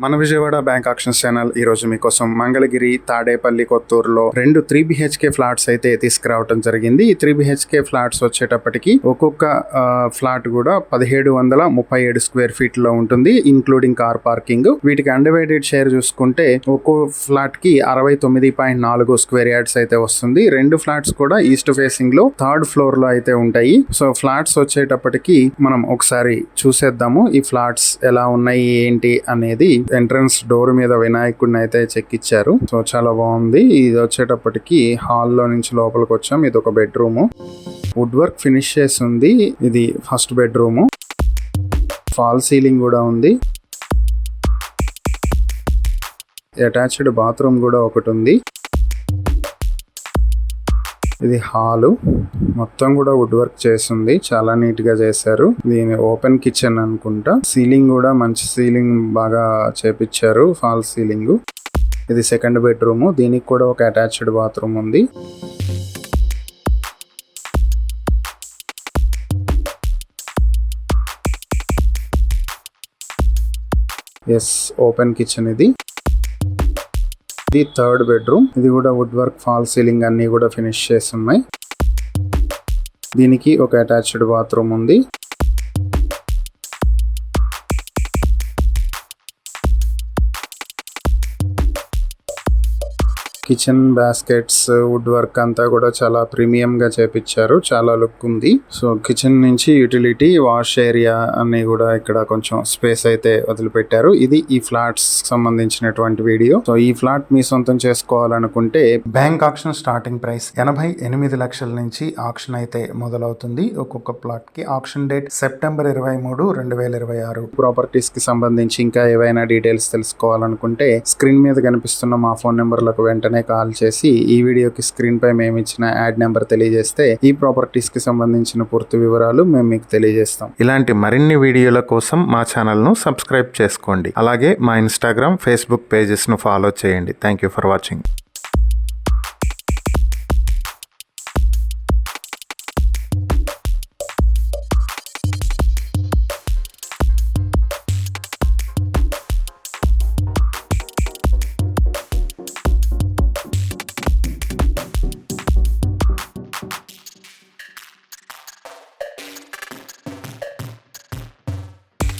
మన Vijayawada bank actions channel ఈ రోజు మీకోసం మంగళగిరి, తాడేపల్లి, కొత్తూరులో 2 3 BHK ఫ్లాట్స్ అయితే తీసుకురావడం జరిగింది. ఈ 3 BHK ఫ్లాట్స్ వచ్చేటప్పటికి ఒక్కొక్క ఫ్లాట్ కూడా 1737 స్క్వేర్ ఫీట్ లో ఉంటుంది, ఇంక్లూడింగ్ కార్ పార్కింగ్. వీటికి అన్డివైడెడ్ షేర్ చూసుకుంటే ఒక్కో ఫ్లాట్ కి 69.4 స్క్వేర్ యార్డ్స్ అయితే వస్తుంది. 2 ఫ్లాట్స్ కూడా ఈస్ట్ ఫేసింగ్ లో 3rd ఫ్లోర్ లో అయితే ఉంటాయి. సో ఫ్లాట్స్ వచ్చేటప్పటికి మనం ఒకసారి చూసేద్దాము ఈ ఫ్లాట్స్ ఎలా ఉన్నాయి ఏంటి అనేది. ఎంట్రన్స్ డోర్ మీద వినాయకుడిని అయితే చెక్కిచ్చారు. సో చాలా బాగుంది. ఇది వచ్చేటప్పటికి హాల్లో నుంచి లోపలికి వచ్చాం. ఇది ఒక బెడ్రూమ్, వుడ్ వర్క్ ఫినిష్ చేసి ఉంది. ఇది ఫస్ట్ బెడ్రూమ్, ఫాల్ సీలింగ్ కూడా ఉంది. అటాచ్డ్ బాత్రూమ్ కూడా ఒకటి ఉంది. ఇది హాలు, మొత్తం కూడా వుడ్ వర్క్ చేస్తుంది, చాలా నీట్ గా చేశారు. దీని ఓపెన్ కిచెన్ అనుకుంటా. సీలింగ్ కూడా మంచి సీలింగ్ బాగా చేపించారు, ఫాల్ సీలింగ్. ఇది సెకండ్ బెడ్రూమ్, దీనికి కూడా ఒక అటాచ్డ్ బాత్రూమ్ ఉంది. Yes, open kitchen. ఇది 3rd బెడ్రూమ్. ఇది కూడా వుడ్ వర్క్, ఫాల్ సీలింగ్ అన్ని కూడా ఫినిష్ చేసి ఉన్నాయి. దీనికి ఒక అటాచ్డ్ బాత్రూమ్ ఉంది. కిచెన్ బాస్కెట్స్, వుడ్ వర్క్ అంతా కూడా చాలా ప్రీమియం గా చేపించారు, చాలా లుక్ ఉంది. సో కిచెన్ నుంచి యూటిలిటీ, వాష్ ఏరియా అన్ని కూడా ఇక్కడ కొంచెం స్పేస్ అయితే వదిలిపెట్టారు. ఇది ఈ ఫ్లాట్స్ సంబంధించినటువంటి వీడియో. సో ఈ ఫ్లాట్ మీ సొంతం చేసుకోవాలనుకుంటే బ్యాంక్ ఆక్షన్ స్టార్టింగ్ ప్రైస్ 88 లక్షల నుంచి ఆక్షన్ అయితే మొదలవుతుంది. ఒక్కొక్క ప్లాట్ కి ఆక్షన్ డేట్ సెప్టెంబర్ 23, 2026. ప్రాపర్టీస్ కి సంబంధించి ఇంకా ఏవైనా డీటెయిల్స్ తెలుసుకోవాలనుకుంటే స్క్రీన్ మీద కనిపిస్తున్న మా ఫోన్ నెంబర్లకు వెంటనే కాల్ చేసి ఈ వీడియోకి స్క్రీన్ పై మేము ఇచ్చిన యాడ్ నెంబర్ తెలియజేస్తే ఈ ప్రాపర్టీస్ కి సంబంధించిన పూర్తి వివరాలు మేము మీకు తెలియజేస్తాం. ఇలాంటి మరిన్ని వీడియోల కోసం మా ఛానల్ ను సబ్స్క్రైబ్ చేసుకోండి. అలాగే మా ఇన్స్టాగ్రామ్, ఫేస్బుక్ పేజెస్ ను ఫాలో చేయండి. Thank you for watching.